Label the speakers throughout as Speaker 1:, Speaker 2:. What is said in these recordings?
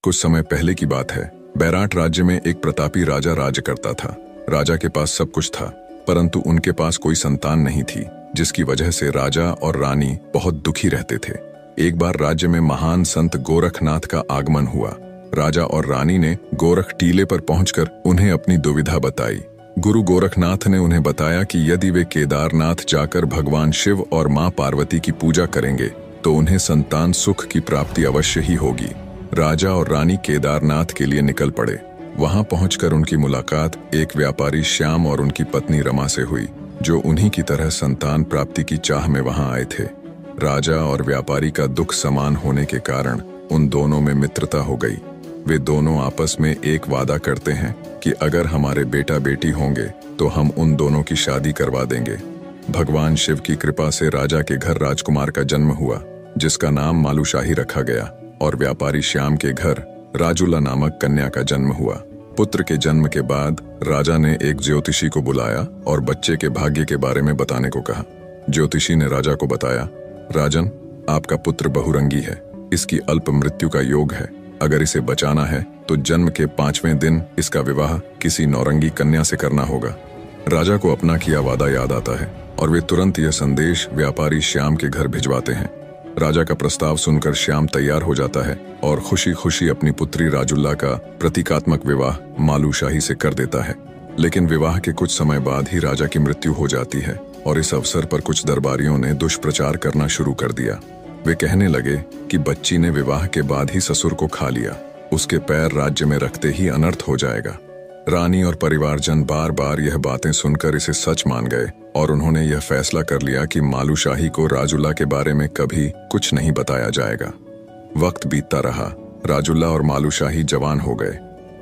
Speaker 1: कुछ समय पहले की बात है। बैराट राज्य में एक प्रतापी राजा राज्य करता था। राजा के पास सब कुछ था, परंतु उनके पास कोई संतान नहीं थी, जिसकी वजह से राजा और रानी बहुत दुखी रहते थे। एक बार राज्य में महान संत गोरखनाथ का आगमन हुआ। राजा और रानी ने गोरख टीले पर पहुंचकर उन्हें अपनी दुविधा बताई। गुरु गोरखनाथ ने उन्हें बताया कि यदि वे केदारनाथ जाकर भगवान शिव और मां पार्वती की पूजा करेंगे तो उन्हें संतान सुख की प्राप्ति अवश्य ही होगी। राजा और रानी केदारनाथ के लिए निकल पड़े। वहां पहुंचकर उनकी मुलाकात एक व्यापारी श्याम और उनकी पत्नी रमा से हुई, जो उन्हीं की तरह संतान प्राप्ति की चाह में वहां आए थे। राजा और व्यापारी का दुख समान होने के कारण उन दोनों में मित्रता हो गई। वे दोनों आपस में एक वादा करते हैं कि अगर हमारे बेटा बेटी होंगे तो हम उन दोनों की शादी करवा देंगे। भगवान शिव की कृपा से राजा के घर राजकुमार का जन्म हुआ, जिसका नाम मालूशाही रखा गया, और व्यापारी श्याम के घर राजुला नामक कन्या का जन्म हुआ। पुत्र के जन्म के बाद राजा ने एक ज्योतिषी को बुलाया और बच्चे के भाग्य के बारे में बताने को कहा। ज्योतिषी ने राजा को बताया, राजन, आपका पुत्र बहुरंगी है, इसकी अल्प मृत्यु का योग है। अगर इसे बचाना है तो जन्म के 5वें दिन इसका विवाह किसी नौरंगी कन्या से करना होगा। राजा को अपना किया वादा याद आता है और वे तुरंत यह संदेश व्यापारी श्याम के घर भिजवाते हैं। राजा का प्रस्ताव सुनकर श्याम तैयार हो जाता है और खुशी खुशी अपनी पुत्री राजुल्ला का प्रतीकात्मक विवाह मालूशाही से कर देता है। लेकिन विवाह के कुछ समय बाद ही राजा की मृत्यु हो जाती है और इस अवसर पर कुछ दरबारियों ने दुष्प्रचार करना शुरू कर दिया। वे कहने लगे कि बच्ची ने विवाह के बाद ही ससुर को खा लिया, उसके पैर राज्य में रखते ही अनर्थ हो जाएगा। रानी और परिवारजन बार बार यह बातें सुनकर इसे सच मान गए और उन्होंने यह फैसला कर लिया कि मालूशाही को राजुल्ला के बारे में कभी कुछ नहीं बताया जाएगा। वक्त बीतता रहा, राजुल्ला और मालूशाही जवान हो गए।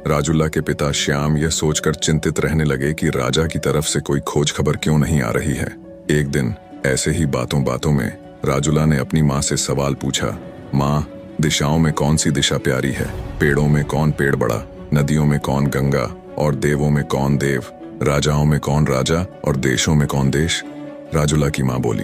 Speaker 1: राजुल्ला के पिता श्याम यह सोचकर चिंतित रहने लगे कि राजा की तरफ से कोई खोज खबर क्यों नहीं आ रही है। एक दिन ऐसे ही बातों बातों में राजुल्ला ने अपनी माँ से सवाल पूछा, माँ, दिशाओं में कौन सी दिशा प्यारी है? पेड़ों में कौन पेड़ बड़ा? नदियों में कौन गंगा? और देवों में कौन देव? राजाओं में कौन राजा और देशों में कौन देश? राजुल्ला की माँ बोली,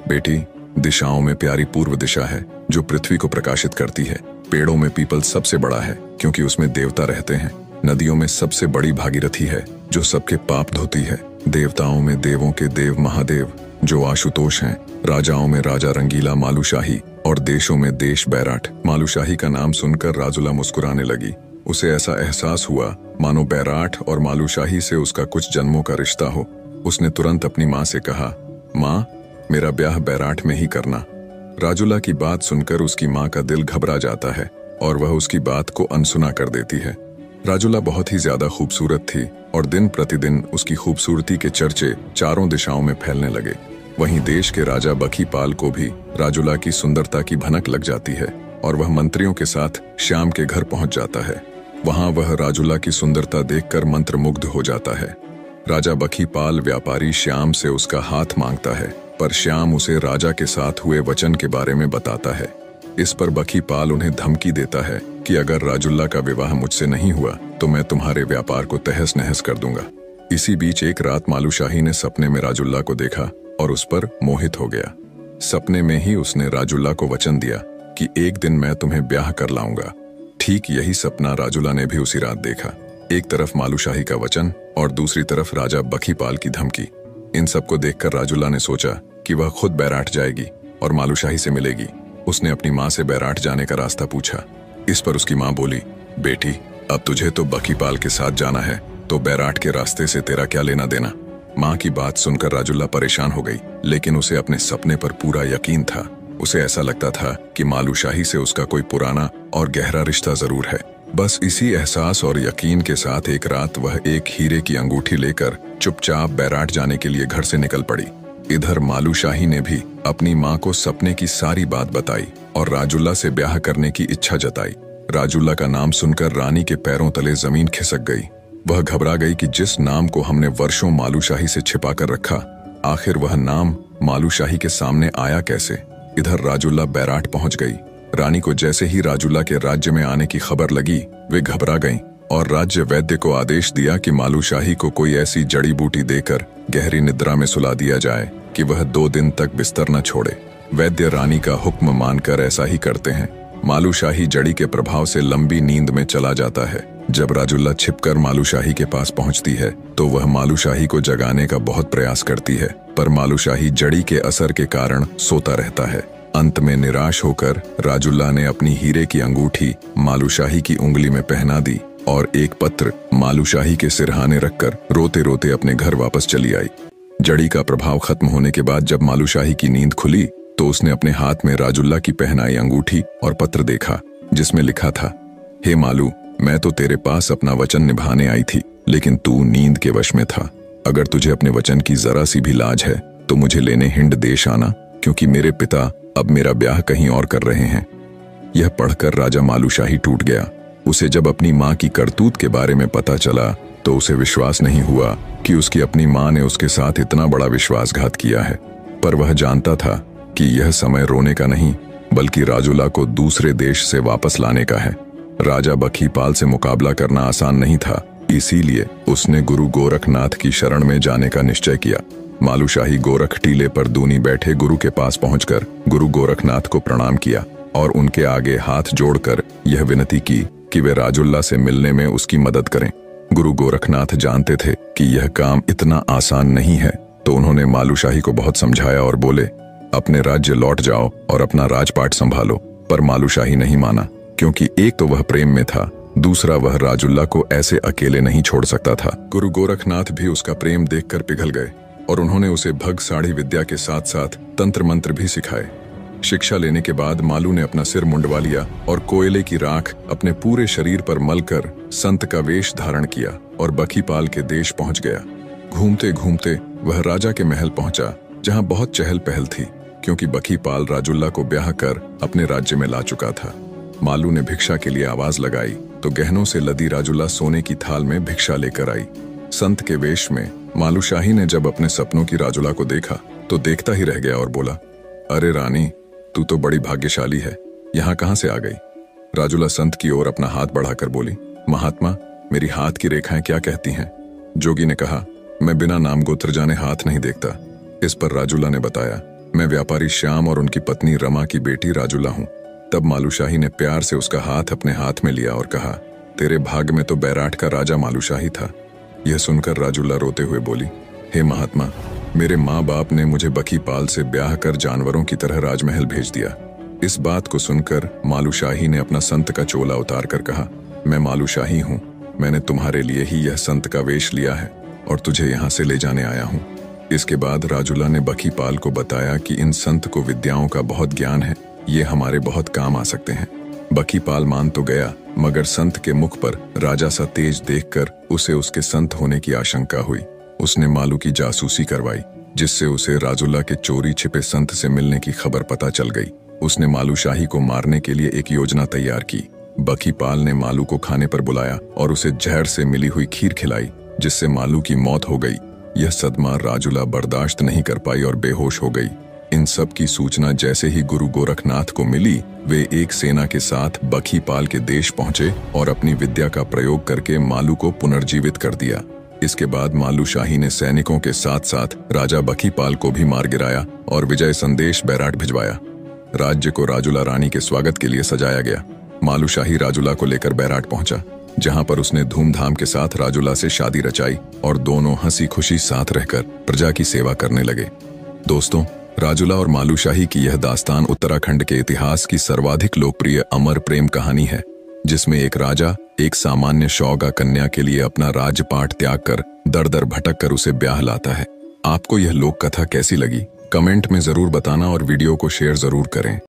Speaker 1: बेटी, दिशाओं में प्यारी पूर्व दिशा है जो पृथ्वी को प्रकाशित करती है। पेड़ों में पीपल सबसे बड़ा है क्योंकि उसमें देवता रहते हैं। नदियों में सबसे बड़ी भागीरथी है जो सबके पाप धोती है। देवताओं में देवों के देव महादेव जो आशुतोष हैं। राजाओं में राजा रंगीला मालूशाही और देशों में देश बैराट। मालूशाही का नाम सुनकर राजुल्ला मुस्कुराने लगी। उसे ऐसा एहसास हुआ मानो बैराट और मालूशाही से उसका कुछ जन्मों का रिश्ता हो। उसने तुरंत अपनी माँ से कहा, माँ, मेरा ब्याह बैराट में ही करना। राजुल्ला की बात सुनकर उसकी माँ का दिल घबरा जाता है और वह उसकी बात को अनसुना कर देती है। राजुल्ला बहुत ही ज्यादा खूबसूरत थी और दिन प्रतिदिन उसकी खूबसूरती के चर्चे चारों दिशाओं में फैलने लगे। वहीं देश के राजा बखीपाल को भी राजुल्ला की सुंदरता की भनक लग जाती है और वह मंत्रियों के साथ श्याम के घर पहुंच जाता है। वहां वह राजुल्ला की सुंदरता देखकर मंत्रमुग्ध हो जाता है। राजा बखीपाल व्यापारी श्याम से उसका हाथ मांगता है, पर श्याम उसे राजा के साथ हुए वचन के बारे में बताता है। इस पर बखीपाल उन्हें धमकी देता है कि अगर राजुल्ला का विवाह मुझसे नहीं हुआ तो मैं तुम्हारे व्यापार को तहस नहस कर दूंगा। इसी बीच एक रात मालूशाही ने सपने में राजुल्ला को देखा और उस पर मोहित हो गया। सपने में ही उसने राजुल्ला को वचन दिया कि एक दिन मैं तुम्हें ब्याह कर लाऊंगा। ठीक यही सपना राजुल्ला ने भी उसी रात देखा। एक तरफ मालूशाही का वचन और दूसरी तरफ राजा बखीपाल की धमकी। इन सबको देखकर राजुल्ला ने सोचा कि वह खुद बैराट जाएगी और मालूशाही से मिलेगी। उसने अपनी माँ से बैराट जाने का रास्ता पूछा। इस पर उसकी माँ बोली, बेटी, अब तुझे तो बखीपाल के साथ जाना है, तो बैराट के रास्ते से तेरा क्या लेना देना? माँ की बात सुनकर राजुल्ला परेशान हो गई, लेकिन उसे अपने सपने पर पूरा यकीन था। उसे ऐसा लगता था कि मालूशाही से उसका कोई पुराना और गहरा रिश्ता जरूर है। बस इसी एहसास और यकीन के साथ एक रात वह एक हीरे की अंगूठी लेकर चुपचाप बैराट जाने के लिए घर से निकल पड़ी। इधर मालूशाही ने भी अपनी माँ को सपने की सारी बात बताई और राजुल्ला से ब्याह करने की इच्छा जताई। राजुल्ला का नाम सुनकर रानी के पैरों तले जमीन खिसक गई। वह घबरा गई कि जिस नाम को हमने वर्षों मालूशाही से छिपा कर रखा, आखिर वह नाम मालूशाही के सामने आया कैसे। इधर राजुल्ला बैराट पहुंच गई। रानी को जैसे ही राजुल्ला के राज्य में आने की खबर लगी, वे घबरा गईं और राज्य वैद्य को आदेश दिया कि मालूशाही को कोई ऐसी जड़ी बूटी देकर गहरी निद्रा में सुला दिया जाए कि वह 2 दिन तक बिस्तर न छोड़े। वैद्य रानी का हुक्म मानकर ऐसा ही करते हैं। मालूशाही जड़ी के प्रभाव से लंबी नींद में चला जाता है। जब राजुल्ला छिपकर मालूशाही के पास पहुंचती है तो वह मालूशाही को जगाने का बहुत प्रयास करती है, पर मालूशाही जड़ी के असर के कारण सोता रहता है। अंत में निराश होकर राजुल्ला ने अपनी हीरे की अंगूठी मालूशाही की उंगली में पहना दी और एक पत्र मालूशाही के सिरहाने रखकर रोते रोते अपने घर वापस चली आई। जड़ी का प्रभाव खत्म होने के बाद जब मालूशाही की नींद खुली तो उसने अपने हाथ में राजुल्ला की पहनाई अंगूठी और पत्र देखा, जिसमें लिखा था, हे मालू, मैं तो तेरे पास अपना वचन निभाने आई थी, लेकिन तू नींद के वश में था। अगर तुझे अपने वचन की जरा सी भी लाज है तो मुझे लेने हिंद देश आना, क्योंकि मेरे पिता अब मेरा ब्याह कहीं और कर रहे हैं। यह पढ़कर राजा मालूशाही टूट गया। उसे जब अपनी माँ की करतूत के बारे में पता चला तो उसे विश्वास नहीं हुआ कि उसकी अपनी माँ ने उसके साथ इतना बड़ा विश्वासघात किया है। पर वह जानता था कि यह समय रोने का नहीं, बल्कि राजुला को दूसरे देश से वापस लाने का है। राजा बखीपाल से मुकाबला करना आसान नहीं था, इसीलिए उसने गुरु गोरखनाथ की शरण में जाने का निश्चय किया। मालूशाही गोरख टीले पर दूनी बैठे गुरु के पास पहुंचकर गुरु गोरखनाथ को प्रणाम किया और उनके आगे हाथ जोड़कर यह विनती की कि वे राजुल्ला से मिलने में उसकी मदद करें। गुरु गोरखनाथ जानते थे कि यह काम इतना आसान नहीं है, तो उन्होंने मालूशाही को बहुत समझाया और बोले, अपने राज्य लौट जाओ और अपना राजपाट संभालो। पर मालूशाही नहीं माना, क्योंकि एक तो वह प्रेम में था, दूसरा वह राजुल्ला को ऐसे अकेले नहीं छोड़ सकता था। गुरु गोरखनाथ भी उसका प्रेम देखकर पिघल गए और उन्होंने उसे भग साड़ी विद्या के साथ साथ तंत्र मंत्र भी सिखाए। शिक्षा लेने के बाद मालू ने अपना सिर मुंडवा लिया और कोयले की राख अपने पूरे शरीर पर मलकर संत का वेश धारण किया और बखीपाल के देश पहुंच गया। घूमते घूमते वह राजा के महल पहुंचा, जहां बहुत चहल पहल थी, क्योंकि बखीपाल राजुल्ला को ब्याह कर अपने राज्य में ला चुका था। मालू ने भिक्षा के लिए आवाज लगाई तो गहनों से लदी राजुल्ला सोने की थाल में भिक्षा लेकर आई। संत के वेश में मालूशाही ने जब अपने सपनों की राजुला को देखा तो देखता ही रह गया और बोला, अरे रानी, तू तो बड़ी भाग्यशाली है, यहाँ कहाँ से आ गई? राजुला संत की ओर अपना हाथ बढ़ाकर बोली, महात्मा, मेरी हाथ की रेखाएं क्या कहती हैं? जोगी ने कहा, मैं बिना नाम गोत्र जाने हाथ नहीं देखता। इस पर राजुला ने बताया, मैं व्यापारी श्याम और उनकी पत्नी रमा की बेटी राजुला हूँ। तब मालूशाही ने प्यार से उसका हाथ अपने हाथ में लिया और कहा, तेरे भाग्य में तो बैराठ का राजा मालूशाही था। यह सुनकर राजुला रोते हुए बोली, हे महात्मा, मेरे माँ बाप ने मुझे बखीपाल से ब्याह कर जानवरों की तरह राजमहल भेज दिया। इस बात को सुनकर मालूशाही ने अपना संत का चोला उतार कर कहा, मैं मालूशाही हूँ, मैंने तुम्हारे लिए ही यह संत का वेश लिया है और तुझे यहाँ से ले जाने आया हूँ। इसके बाद राजुला ने बखीपाल को बताया कि इन संत को विद्याओं का बहुत ज्ञान है, ये हमारे बहुत काम आ सकते हैं। बखीपाल मान तो गया, मगर संत के मुख पर राजा सा तेज देखकर उसे उसके संत होने की आशंका हुई। उसने मालू की जासूसी करवाई, जिससे उसे राजुल्ला के चोरी छिपे संत से मिलने की खबर पता चल गई। उसने मालूशाही को मारने के लिए एक योजना तैयार की। बखीपाल ने मालू को खाने पर बुलाया और उसे जहर से मिली हुई खीर खिलाई, जिससे मालू की मौत हो गई। यह सदमा राजुला बर्दाश्त नहीं कर पाई और बेहोश हो गई। इन सब की सूचना जैसे ही गुरु गोरखनाथ को मिली, वे एक सेना के साथ बखीपाल के देश पहुंचे और अपनी विद्या का प्रयोग करके मालू को पुनर्जीवित कर दिया। इसके बाद मालूशाही ने सैनिकों के साथ साथ राजा बखीपाल को भी मार गिराया और विजय संदेश बैराठ भिजवाया। राज्य को राजुला रानी के स्वागत के लिए सजाया गया। मालूशाही राजुला को लेकर बैराठ पहुंचा, जहां पर उसने धूमधाम के साथ राजुला से शादी रचाई और दोनों हंसी खुशी साथ रहकर प्रजा की सेवा करने लगे। दोस्तों, राजुला और मालूशाही की यह दास्तान उत्तराखंड के इतिहास की सर्वाधिक लोकप्रिय अमर प्रेम कहानी है, जिसमें एक राजा एक सामान्य शौगा कन्या के लिए अपना राज्यपाट त्याग कर दर दर भटक कर उसे ब्याह लाता है। आपको यह लोक कथा कैसी लगी? कमेंट में जरूर बताना और वीडियो को शेयर जरूर करें।